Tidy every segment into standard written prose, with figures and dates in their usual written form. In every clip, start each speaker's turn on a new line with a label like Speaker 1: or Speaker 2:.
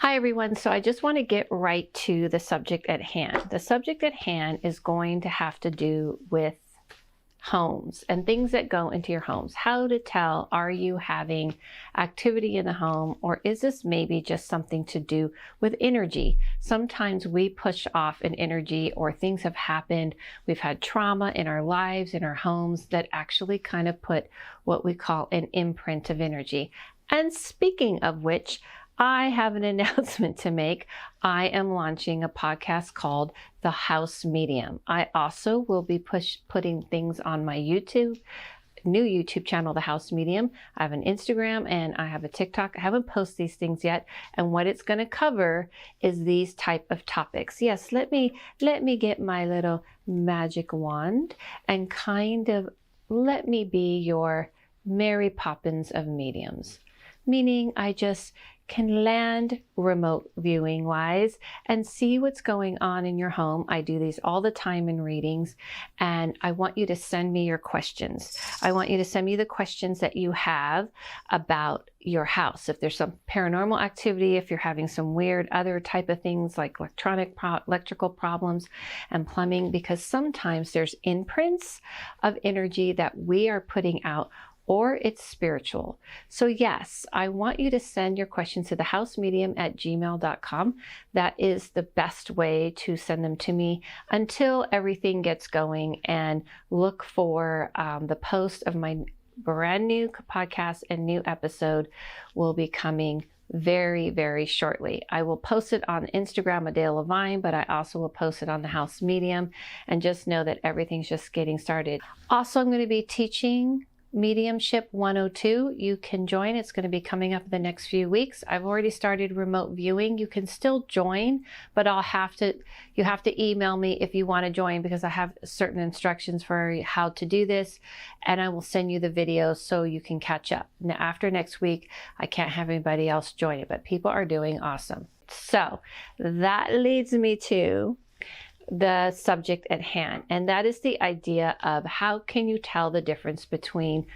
Speaker 1: Hi everyone, so I just want to get right to the subject at hand. The subject at hand is going to have to do with homes and things that go into your homes. How to tell, are you having activity in the home, or is this maybe just something to do with energy? Sometimes we push off an energy, or things have happened. We've had trauma in our lives, in our homes, that actually kind of put what we call an imprint of energy. And speaking of which, I have an announcement to make. I am launching a podcast called The House Medium. I also will be putting things on my new YouTube channel, The House Medium. I have an Instagram and I have a TikTok. I haven't posted these things yet. And what it's going to cover is these type of topics. Yes, let me get my little magic wand and kind of let me be your Mary Poppins of mediums. Meaning I just can land remote viewing wise and see what's going on in your home. I do these all the time in readings, and I want you to send me your questions. I want you to send me the questions that you have about your house. If there's some paranormal activity, if you're having some weird other type of things like electrical problems and plumbing, because sometimes there's imprints of energy that we are putting out, or it's spiritual. So yes, I want you to send your questions to thehousemedium@gmail.com. That is the best way to send them to me until everything gets going, and look for the post of my brand new podcast and new episode will be coming very, very shortly. I will post it on Instagram, AdelaLavine, but I also will post it on the House Medium, and just know that everything's just getting started. Also, I'm going to be teaching Mediumship 102. You can join. It's going to be coming up in the next few weeks. I've already started remote viewing. You can still join, but you have to email me if you want to join, because I have certain instructions for how to do this, and I will send you the videos so you can catch up. Now, after next week, I can't have anybody else join it, but people are doing awesome. So that leads me to the subject at hand, and that is the idea of how can you tell the difference between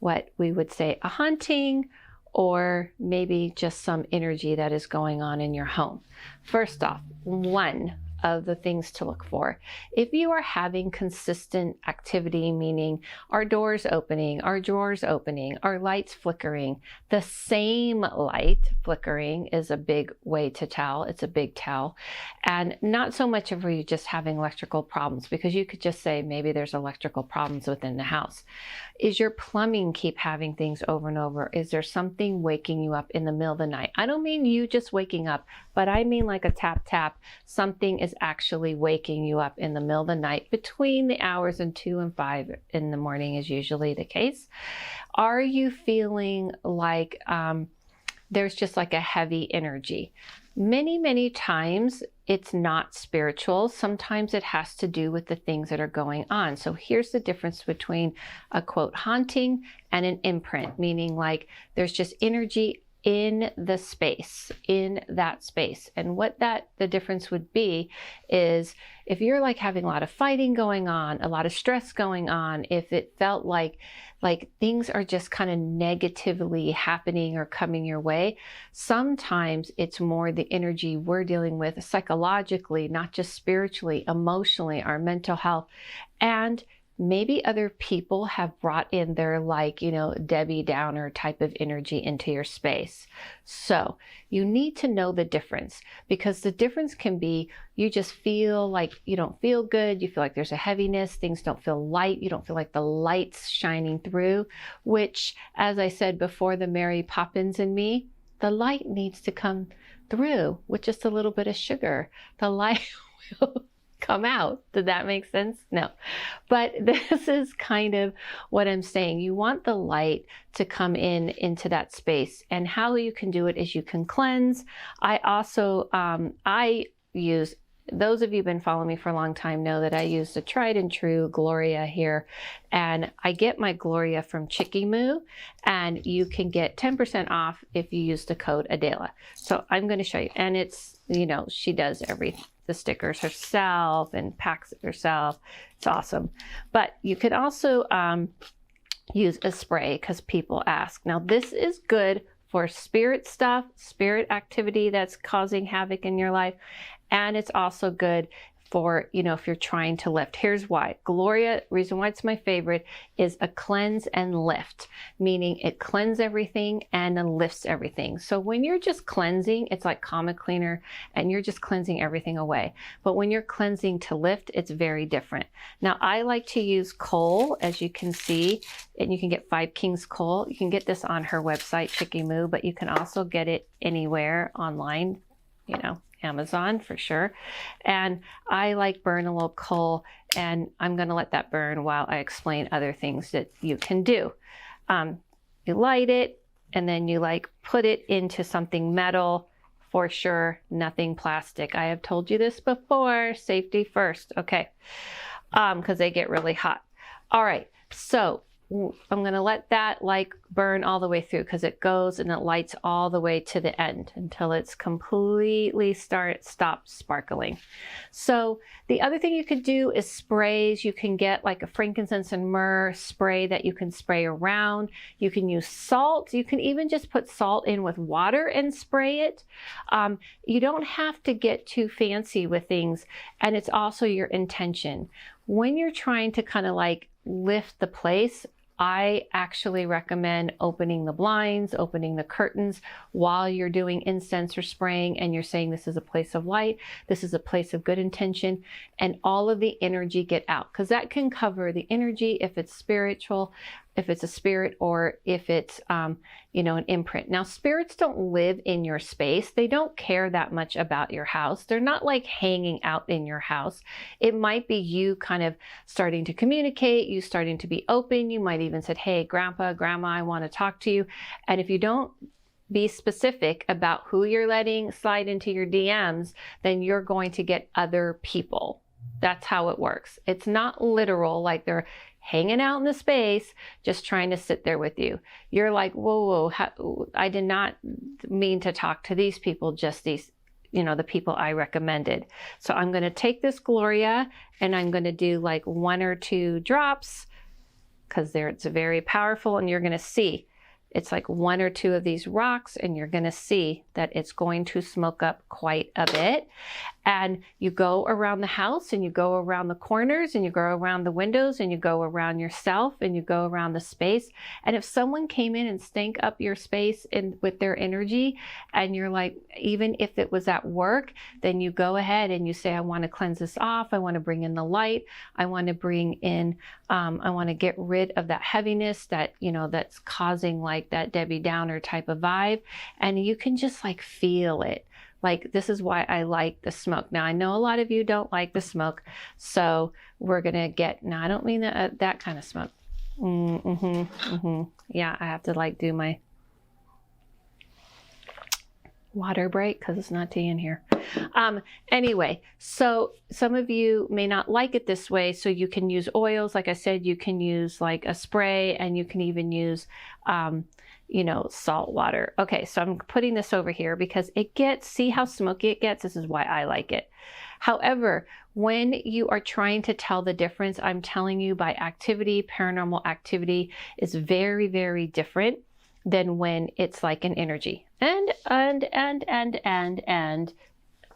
Speaker 1: what we would say a haunting, or maybe just some energy that is going on in your home. First off, one of the things to look for, if you are having consistent activity, meaning our doors opening, our drawers opening, our lights flickering, the same light flickering is a big way to tell. It's a big tell. And not so much of you just having electrical problems, because you could just say maybe there's electrical problems within the house. Is your plumbing keep having things over and over? Is there something waking you up in the middle of the night? I don't mean you just waking up, but I mean like a tap tap. Something is actually waking you up in the middle of the night between the hours of 2 and 5 in the morning is usually the case. Are you feeling like there's just like a heavy energy? Many times it's not spiritual. Sometimes it has to do with the things that are going on. So here's the difference between a quote haunting and an imprint, meaning like there's just energy in the space, in that space. And what the difference would be is if you're like having a lot of fighting going on, a lot of stress going on, if it felt like things are just kind of negatively happening or coming your way, sometimes it's more the energy we're dealing with psychologically, not just spiritually, emotionally, our mental health. And maybe other people have brought in their Debbie Downer type of energy into your space. So you need to know the difference, because the difference can be you just feel like you don't feel good. You feel like there's a heaviness. Things don't feel light. You don't feel like the light's shining through, which, as I said before, the Mary Poppins in me, the light needs to come through with just a little bit of sugar. The light will come out. Did that make sense? No. But this is kind of what I'm saying. You want the light to come into that space. And how you can do it is you can cleanse. I also, those of you who've been following me for a long time know that I use the tried and true Gloria here. And I get my Gloria from Chicky Moo, and you can get 10% off if you use the code Adela. So I'm going to show you. And it's, she does the stickers herself and packs it herself. It's awesome. But you could also use a spray, because people ask. Now this is good for spirit stuff, spirit activity that's causing havoc in your life. And it's also good for, you know, if you're trying to lift. Here's why. Gloria, reason why it's my favorite, is a cleanse and lift, meaning it cleanses everything and then lifts everything. So when you're just cleansing, it's like Comet Cleaner and you're just cleansing everything away. But when you're cleansing to lift, it's very different. Now, I like to use coal, as you can see, and you can get 5 Kings coal. You can get this on her website, Chicky Moo, but you can also get it anywhere online, you know, Amazon for sure. And I like burn a little coal, and I'm going to let that burn while I explain other things that you can do. You light it, and then you like put it into something metal for sure, nothing plastic. I have told you this before, safety first. Okay. Because they get really hot. All right. So I'm going to let that like burn all the way through, because it goes and it lights all the way to the end until it's completely stops sparkling. So the other thing you could do is sprays. You can get like a frankincense and myrrh spray that you can spray around. You can use salt. You can even just put salt in with water and spray it. You don't have to get too fancy with things. And it's also your intention. When you're trying to kind of like lift the place, I actually recommend opening the blinds, opening the curtains while you're doing incense or spraying, and you're saying this is a place of light, this is a place of good intention, and all of the energy get out, because that can cover the energy if it's spiritual, if it's a spirit, or if it's, you know, an imprint. Now, spirits don't live in your space. They don't care that much about your house. They're not like hanging out in your house. It might be you kind of starting to communicate, you starting to be open. You might even said, hey, Grandpa, Grandma, I want to talk to you. And if you don't be specific about who you're letting slide into your DMs, then you're going to get other people. That's how it works. It's not literal, like they're hanging out in the space, just trying to sit there with you. You're like, whoa, I did not mean to talk to these people, just these, you know, the people I recommended. So I'm going to take this Gloria and I'm going to do like 1 or 2 drops, because it's very powerful, and you're going to see it's like 1 or 2 of these rocks, and you're going to see that it's going to smoke up quite a bit. And you go around the house, and you go around the corners, and you go around the windows, and you go around yourself, and you go around the space. And if someone came in and stank up your space with their energy, and you're like, even if it was at work, then you go ahead and you say, I want to cleanse this off. I want to bring in the light. I want to bring in, I want to get rid of that heaviness that, you know, that's causing like that Debbie Downer type of vibe. And you can just like feel it. Like, this is why I like the smoke. Now, I know a lot of you don't like the smoke, so we're going to get, now I don't mean that kind of smoke. Yeah, I have to like do my water break because it's not tea in here. Anyway, so some of you may not like it this way, so you can use oils. Like I said, you can use like a spray, and you can even use, you know, salt water. Okay, so I'm putting this over here because it gets, see how smoky it gets? This is why I like it. However, when you are trying to tell the difference, I'm telling you, by activity, paranormal activity is very, very different than when it's like an energy. And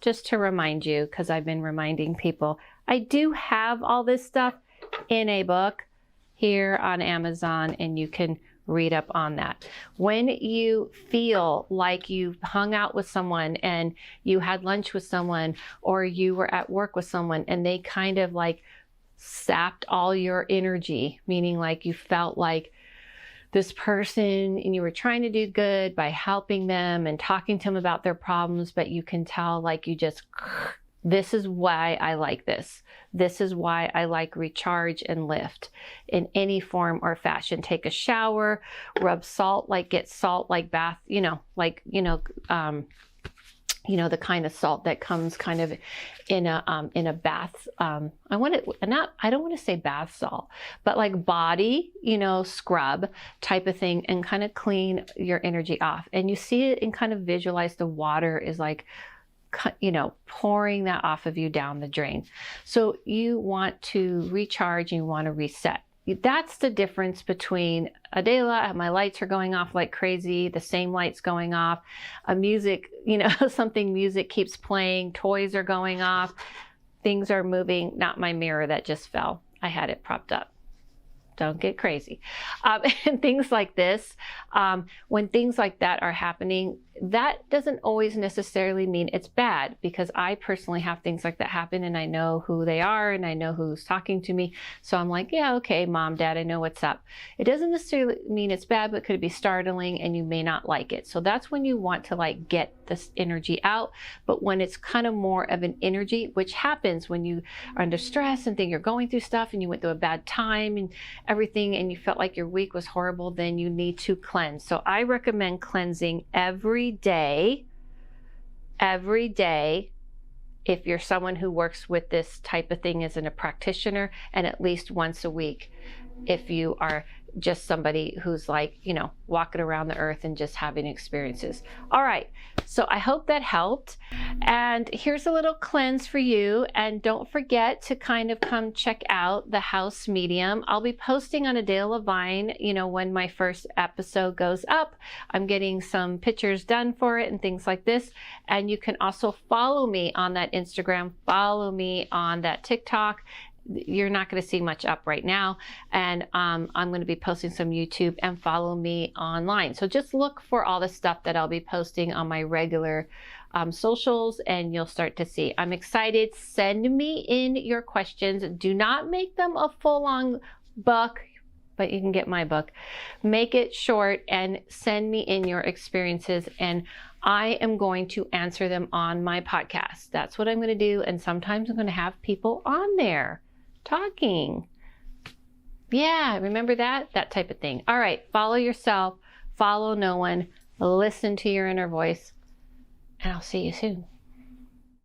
Speaker 1: just to remind you, because I've been reminding people, I do have all this stuff in a book here on Amazon, and you can read up on that. When you feel like you hung out with someone and you had lunch with someone, or you were at work with someone and they kind of like sapped all your energy, meaning like you felt like this person and you were trying to do good by helping them and talking to them about their problems, but you can tell like you just, this is why I like this. This is why I like recharge and lift in any form or fashion. Take a shower, rub salt, like get salt, like bath, you know, like, you know, the kind of salt that comes kind of in a bath. I don't want to say bath salt, but like body, you know, scrub type of thing, and kind of clean your energy off. And you see it and kind of visualize the water is like, you know, pouring that off of you down the drain. So you want to recharge, and you want to reset. that's the difference between Adela, my lights are going off like crazy, the same lights going off, a music, something music keeps playing, toys are going off, things are moving, not my mirror that just fell. I had it propped up. Don't get crazy. And things like this, when things like that are happening, that doesn't always necessarily mean it's bad, because I personally have things like that happen and I know who they are and I know who's talking to me. So I'm like, yeah, okay, mom, dad, I know what's up. It doesn't necessarily mean it's bad, but could be startling and you may not like it. So that's when you want to like get this energy out. But when it's kind of more of an energy, which happens when you are under stress and think you're going through stuff and you went through a bad time and everything and you felt like your week was horrible, then you need to cleanse. So I recommend cleansing every day, if you're someone who works with this type of thing as a practitioner, and at least once a week if you are just somebody who's like, walking around the earth and just having experiences. All right, so I hope that helped. And here's a little cleanse for you. And don't forget to kind of come check out the house medium. I'll be posting on AdelaLavine, when my first episode goes up. I'm getting some pictures done for it and things like this. And you can also follow me on that Instagram, follow me on that TikTok. You're not going to see much up right now. And I'm going to be posting some YouTube, and follow me online. So just look for all the stuff that I'll be posting on my regular socials, and you'll start to see. I'm excited. Send me in your questions. Do not make them a full-on book, but you can get my book. Make it short and send me in your experiences, and I am going to answer them on my podcast. That's what I'm going to do. And sometimes I'm going to have people on there talking. Yeah, remember that type of thing. All right, follow yourself, follow no one, listen to your inner voice, and I'll see you soon.